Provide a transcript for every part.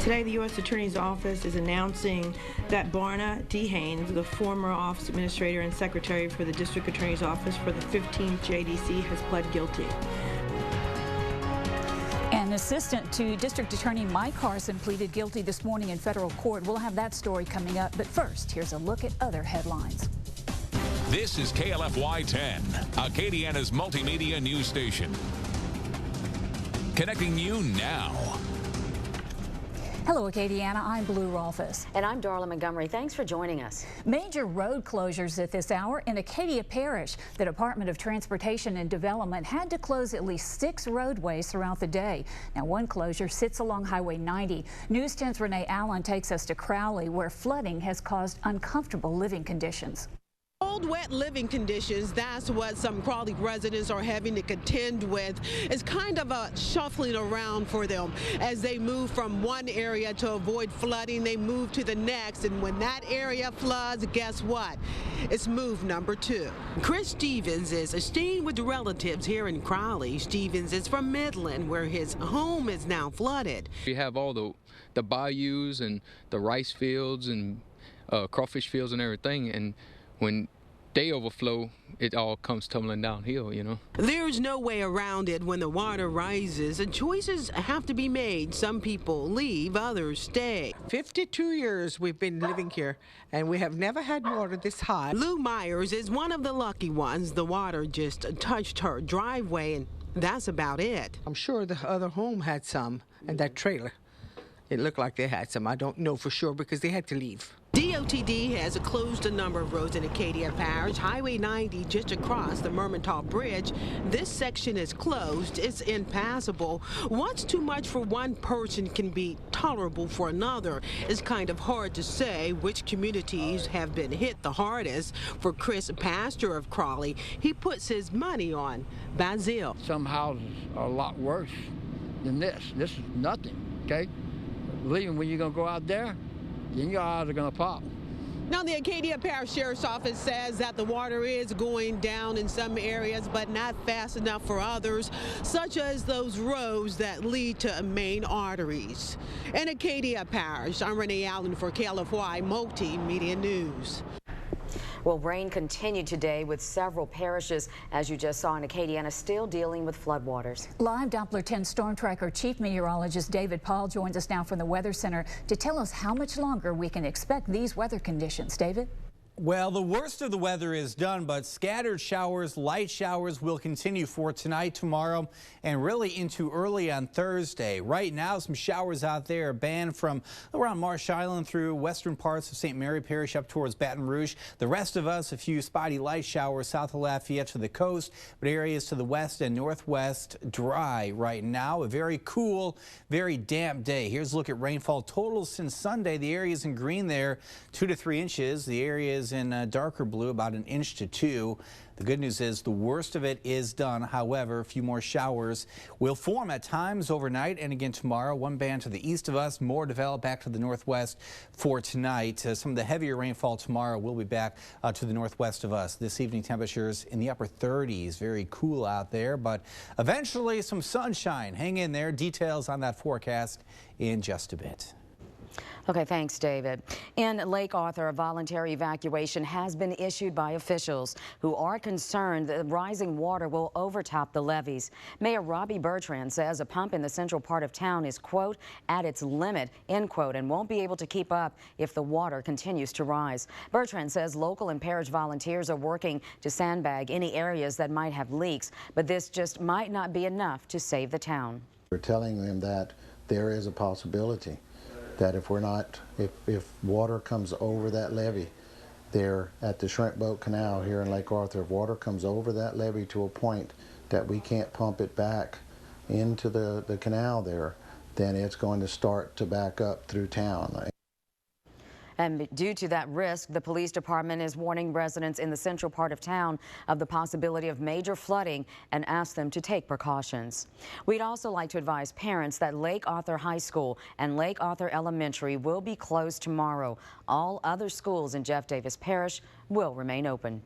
Today, the U.S. Attorney's Office is announcing that Barna D. Haynes, the former Office Administrator and Secretary for the District Attorney's Office for the 15th JDC, has pled guilty. An assistant to District Attorney Mike Carson pleaded guilty this morning in federal court. We'll have that story coming up, but first, here's a look at other headlines. This is KLFY 10, Acadiana's multimedia news station. Connecting you now. Hello, Acadiana. I'm Blue Rolfus. And I'm Darla Montgomery. Thanks for joining us. Major road closures at this hour in Acadia Parish. The Department of Transportation and Development had to close at least 6 roadways throughout the day. Now, one closure sits along Highway 90. News 10's Renee Allen takes us to Crowley, where flooding has caused uncomfortable living conditions. Cold, wet living conditions, that's what some Crowley residents are having to contend with. It's kind of a shuffling around for them as they move from one area to avoid flooding. They move to the next, and when that area floods, guess what? It's move number 2. Chris Stevens is staying with relatives here in Crowley. Stevens is from Midland, where his home is now flooded. We have all the bayous and the rice fields and crawfish fields and everything, and when they overflow, it all comes tumbling downhill, you know. There's no way around it when the water rises, and choices have to be made. Some people leave, others stay. 52 years we've been living here, and we have never had water this high. Lou Myers is one of the lucky ones. The water just touched her driveway, and that's about it. I'm sure the other home had some, and that trailer. It looked like they had some. I don't know for sure because they had to leave. DOTD has closed a number of roads in Acadia Parish. Highway 90 just across the Mermentau Bridge. This section is closed. It's impassable. What's too much for one person can be tolerable for another. It's kind of hard to say which communities have been hit the hardest. For Chris, pastor of Crowley, he puts his money on Basil. Some houses are a lot worse than this. This is nothing, okay? Believe when you're going to go out there, then your eyes are going to pop. Now, the Acadia Parish Sheriff's Office says that the water is going down in some areas, but not fast enough for others, such as those roads that lead to main arteries. In Acadia Parish, I'm Renee Allen for KLFY Multimedia News. Well, rain continued today with several parishes, as you just saw in Acadiana, still dealing with floodwaters. Live Doppler 10 Storm Tracker Chief Meteorologist David Paul joins us now from the Weather Center to tell us how much longer we can expect these weather conditions. David? Well, the worst of the weather is done, but scattered showers, light showers will continue for tonight, tomorrow, and really into early on Thursday. Right now, some showers out there are banned from around Marsh Island through western parts of St. Mary Parish up towards Baton Rouge. The rest of us, a few spotty light showers south of Lafayette to the coast, but areas to the west and northwest dry right now. A very cool, very damp day. Here's a look at rainfall totals since Sunday. The areas in green there, 2 to 3 inches. The areas in darker blue, about 1 inch to 2. The good news is the worst of it is done. However, a few more showers will form at times overnight and again tomorrow. One band to the east of us, more develop back to the northwest for tonight. Some of the heavier rainfall tomorrow will be back to the northwest of us. This evening, temperatures in the upper 30s. Very cool out there, but eventually some sunshine. Hang in there. Details on that forecast in just a bit. Okay, thanks, David. In Lake Arthur, a voluntary evacuation has been issued by officials who are concerned that rising water will overtop the levees. Mayor Robbie Bertrand says a pump in the central part of town is, quote, at its limit, end quote, and won't be able to keep up if the water continues to rise. Bertrand says local and parish volunteers are working to sandbag any areas that might have leaks, but this just might not be enough to save the town. We're telling them that there is a possibility that if water comes over that levee there at the Shrimp Boat Canal here in Lake Arthur, if water comes over that levee to a point that we can't pump it back into the canal there, then it's going to start to back up through town. And due to that risk, the police department is warning residents in the central part of town of the possibility of major flooding and ask them to take precautions. We'd also like to advise parents that Lake Arthur High School and Lake Arthur Elementary will be closed tomorrow. All other schools in Jeff Davis Parish will remain open.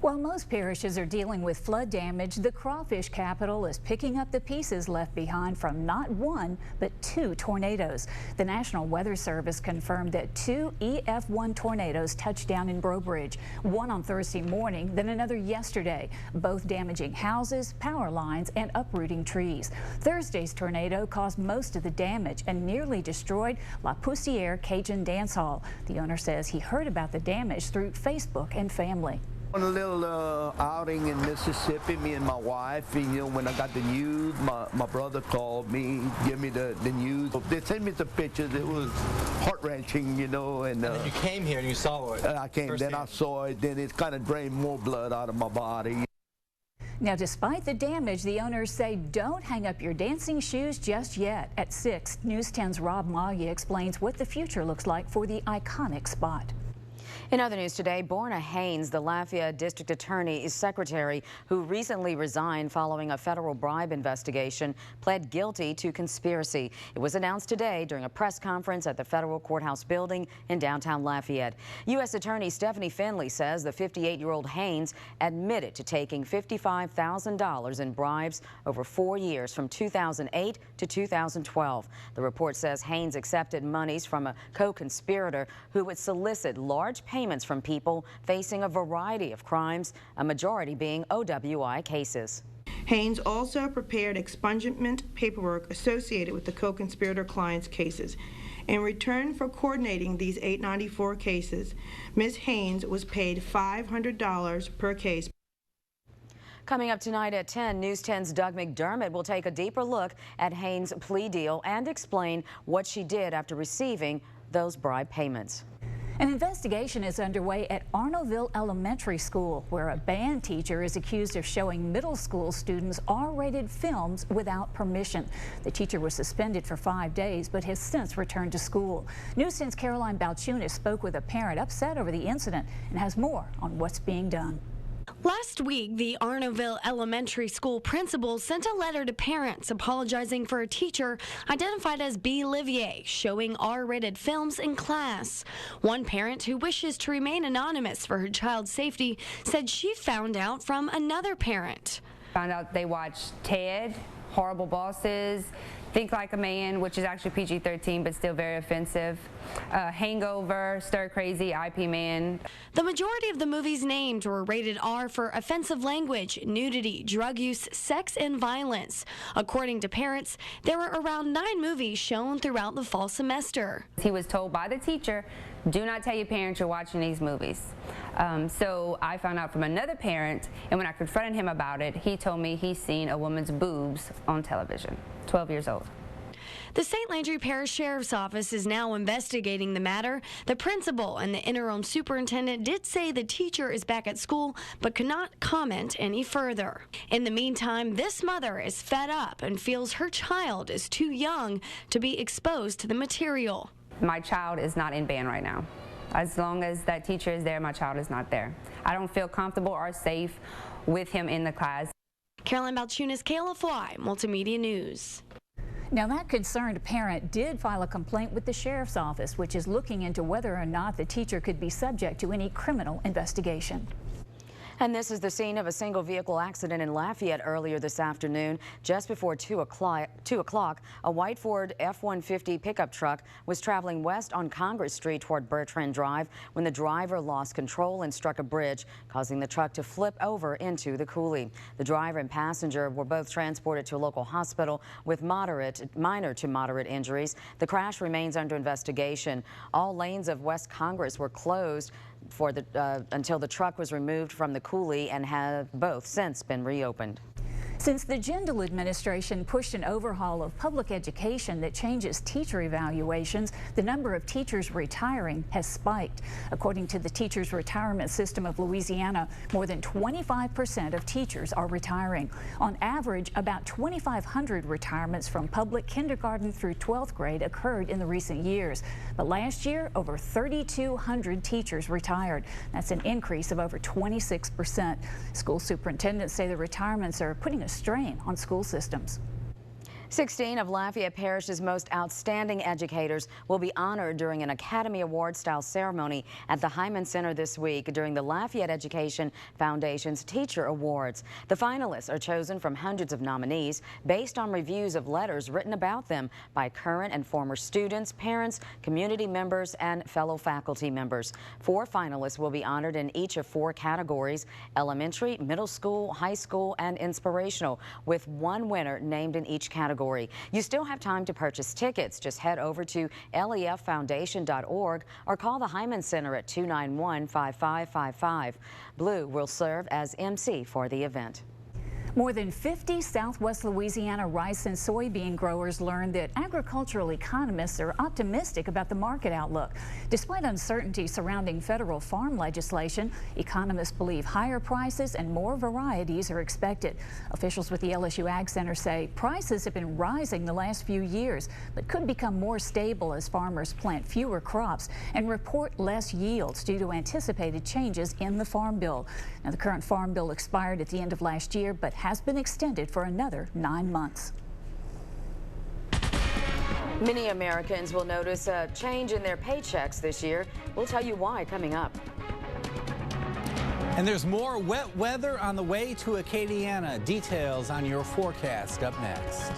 While most parishes are dealing with flood damage, the crawfish capital is picking up the pieces left behind from not one, but two tornadoes. The National Weather Service confirmed that two EF1 tornadoes touched down in Breaux Bridge, one on Thursday morning, then another yesterday, both damaging houses, power lines, and uprooting trees. Thursday's tornado caused most of the damage and nearly destroyed La Poussière Cajun Dance Hall. The owner says he heard about the damage through Facebook and family. On a little outing in Mississippi, me and my wife, and, you know, when I got the news, my brother called me, give me the news. They sent me some pictures. It was heart-wrenching, you know. And then you came here and you saw it. I came, then I saw it, then it kind of drained more blood out of my body. Now, despite the damage, the owners say don't hang up your dancing shoes just yet. At 6, News 10's Rob Maglia explains what the future looks like for the iconic spot. In other news today, Borna Haynes, the Lafayette District Attorney's secretary, who recently resigned following a federal bribe investigation, pled guilty to conspiracy. It was announced today during a press conference at the federal courthouse building in downtown Lafayette. U.S. Attorney Stephanie Finley says the 58-year-old Haynes admitted to taking $55,000 in bribes over 4 years from 2008 to 2012. The report says Haynes accepted monies from a co-conspirator who would solicit large payments from people facing a variety of crimes, a majority being OWI cases. Haynes also prepared expungement paperwork associated with the co-conspirator clients' cases. In return for coordinating these 894 cases, Ms. Haynes was paid $500 per case. Coming up tonight at 10, News 10's Doug McDermott will take a deeper look at Haynes' plea deal and explain what she did after receiving those bribe payments. An investigation is underway at Arnaudville Elementary School, where a band teacher is accused of showing middle school students R-rated films without permission. The teacher was suspended for 5 days, but has since returned to school. News 10's Caroline Balchunas spoke with a parent upset over the incident and has more on what's being done. Last week, the Arnaudville Elementary School principal sent a letter to parents apologizing for a teacher identified as B. Livier showing R-rated films in class. One parent who wishes to remain anonymous for her child's safety said she found out from another parent. Found out they watched Ted, Horrible Bosses, Think Like a Man, which is actually PG-13 but still very offensive, Hangover, Stir Crazy, IP Man. The majority of the movies named were rated R for offensive language, nudity, drug use, sex, and violence. According to parents, there were around 9 movies shown throughout the fall semester. He was told by the teacher, do not tell your parents you're watching these movies. So I found out from another parent, and when I confronted him about it, he told me he's seen a woman's boobs on television, 12 years old. The St. Landry Parish Sheriff's Office is now investigating the matter. The principal and the interim superintendent did say the teacher is back at school, but could not comment any further. In the meantime, this mother is fed up and feels her child is too young to be exposed to the material. My child is not in band right now. As long as that teacher is there, my child is not there. I don't feel comfortable or safe with him in the class. Caroline Balchunas, KLFY Multimedia News. Now, that concerned parent did file a complaint with the sheriff's office, which is looking into whether or not the teacher could be subject to any criminal investigation. And this is the scene of a single vehicle accident in Lafayette earlier this afternoon. Just before 2 o'clock, a white Ford F-150 pickup truck was traveling west on Congress Street toward Bertrand Drive when the driver lost control and struck a bridge, causing the truck to flip over into the coulee. The driver and passenger were both transported to a local hospital with minor to moderate injuries. The crash remains under investigation. All lanes of West Congress were closed until the truck was removed from the coulee and have both since been reopened. Since the Jindal administration pushed an overhaul of public education that changes teacher evaluations, the number of teachers retiring has spiked. According to the Teachers Retirement System of Louisiana, more than 25% of teachers are retiring. On average, about 2,500 retirements from public kindergarten through 12th grade occurred in the recent years. But last year, over 3,200 teachers retired. That's an increase of over 26%. School superintendents say the retirements are putting a strain on school systems. 16 of Lafayette Parish's most outstanding educators will be honored during an Academy Award-style ceremony at the Hyman Center this week during the Lafayette Education Foundation's Teacher Awards. The finalists are chosen from hundreds of nominees based on reviews of letters written about them by current and former students, parents, community members, and fellow faculty members. 4 finalists will be honored in each of 4 categories: elementary, middle school, high school, and inspirational, with 1 winner named in each category. You still have time to purchase tickets. Just head over to leffoundation.org or call the Hyman Center at 291-5555. Blue will serve as MC for the event. More than 50 Southwest Louisiana rice and soybean growers learned that agricultural economists are optimistic about the market outlook. Despite uncertainty surrounding federal farm legislation, economists believe higher prices and more varieties are expected. Officials with the LSU Ag Center say prices have been rising the last few years, but could become more stable as farmers plant fewer crops and report less yields due to anticipated changes in the Farm Bill. Now, the current Farm Bill expired at the end of last year, but has been extended for another 9 months. Many Americans will notice a change in their paychecks this year. We'll tell you why coming up. And there's more wet weather on the way to Acadiana. Details on your forecast up next.